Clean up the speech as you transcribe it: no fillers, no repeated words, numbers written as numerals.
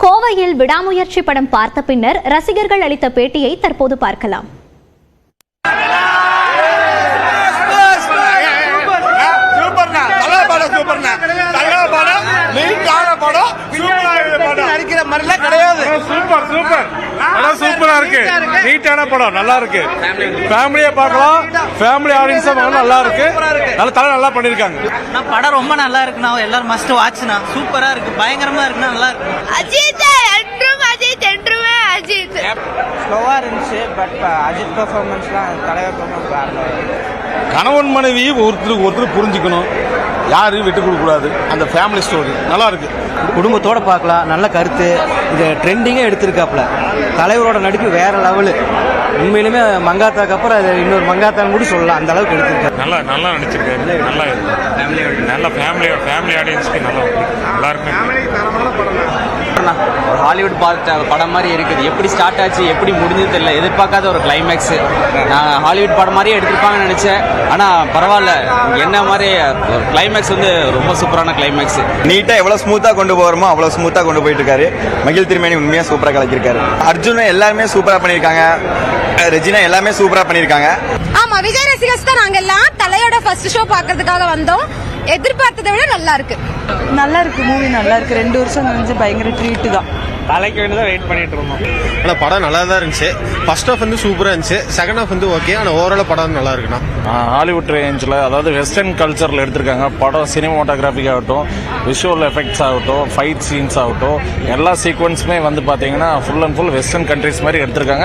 கோவையில் விடாமுயற்சி படம் பார்த்த பின்னர் ரசிகர்கள் அளித்த பேட்டியை தற்போது பார்க்கலாம். சூப்பரா இருக்கு, நீட்டான படம், நல்லா இருக்கு. ஃபேமிலியா பார்க்கலாம், ஃபேமிலி ஆடியன்ஸா பார்க்கலாம், நல்லா இருக்கு. நல்லா பண்ணிருக்காங்க. படம் ரொம்ப நல்லா இருக்குண்ணா, எல்லாரும் மஸ்ட் வாட்ச்னா. சூப்பரா இருக்கு, பயங்கரமா இருக்குண்ணா, நல்லா இருக்கு. அஜித் ஸ்லோவா இருந்துச்சு, பட் அஜித் பெர்ஃபார்மன்ஸ்லாம் தலைவர் பெர்ஃபார்மன்ஸ். கணவன் மனைவி ஒருத்தர் புரிஞ்சுக்கணும், யாரும் விட்டு கொடுக்க கூடாது. அந்த ஃபேமிலி ஸ்டோரி நல்லா இருக்கு. குடும்பத்தோட பார்க்கலாம், நல்ல கருத்து. இது ட்ரெண்டிங்கா எடுத்திருக்காப்ல. தலைவரோட நடிப்பு வேற லெவலு. உண்மையிலுமே மங்காத்தாக்கு அப்புறம் அது இன்னொரு மங்காத்தான் கூட சொல்லலாம், அந்த அளவுக்கு எடுத்திருக்காரு. நல்லா நடிச்சிருக்காரு. நல்ல ஃபேமிலி ஆடியன்ஸ்க்கு நல்லா இருக்குமே. ஒரு ஹாலிவுட் பார்த்த படம் மாதிரி இருக்குது. எப்படி ஸ்டார்ட் ஆச்சு, எப்படி முடிஞ்சது தெரியல. எதிர்பார்க்காத ஒரு கிளைமேக்ஸ். நான் ஹாலிவுட் படம் மாதிரியே எடுத்திருப்பாங்கன்னு நினைச்சேன். ஆனால் பரவாயில்ல, என்ன மாதிரி கிளைமேக்ஸ் வந்து ரொம்ப சூப்பரான கிளைமேக்ஸ். நீட்டா எவ்வளவு ஸ்மூத்தா கொண்டு போறோமோ அவ்வளவு ஸ்மூத்தா கொண்டு போயிட்டு இருக்காரு. மகிழ் திருமேனி உண்மையா சூப்பரா கலக்கிருக்காரு. அர்ஜுன் எல்லாருமே சூப்பரா பண்ணிருக்காங்க. ரெஜினா எல்லாமே சூப்பரா பண்ணிருக்காங்க. ஆமா, விஜய் ரசிகர்ஸ் தான் நாங்க எல்லாம் தலையோட ஃபர்ஸ்ட் ஷோ பாக்குறதுக்காக வந்தோம். எதிர்பார்த்ததை விட நல்லா இருக்கு. மூவி நல்லா இருக்கு. 2 வருஷம் கழிஞ்சு பயங்கர ட்ரீட் தான். தலைக்கு வேண்டியதான் வெயிட் பண்ணிட்டு இருந்தோம். ஆனால் படம் நல்லா தான் இருந்துச்சு. ஃபர்ஸ்ட் ஹாஃப் வந்து சூப்பராக இருந்துச்சு, செகண்ட் ஹாஃப் வந்து ஓகே. ஆனால் ஓவரால் படம் நல்லா இருக்குண்ணா. ஹாலிவுட் ரேஞ்சில், அதாவது வெஸ்டர்ன் கல்ச்சரில் எடுத்திருக்காங்க படம். சினிமாட்டோகிராஃபிக் ஆகட்டும், விஷுவல் எஃபெக்ட்ஸ் ஆகட்டும், ஃபைட் சீன்ஸ் ஆகட்டும், எல்லா சீக்வன்ஸுமே வந்து பார்த்தீங்கன்னா full and full western countries மாதிரி எடுத்திருக்காங்க.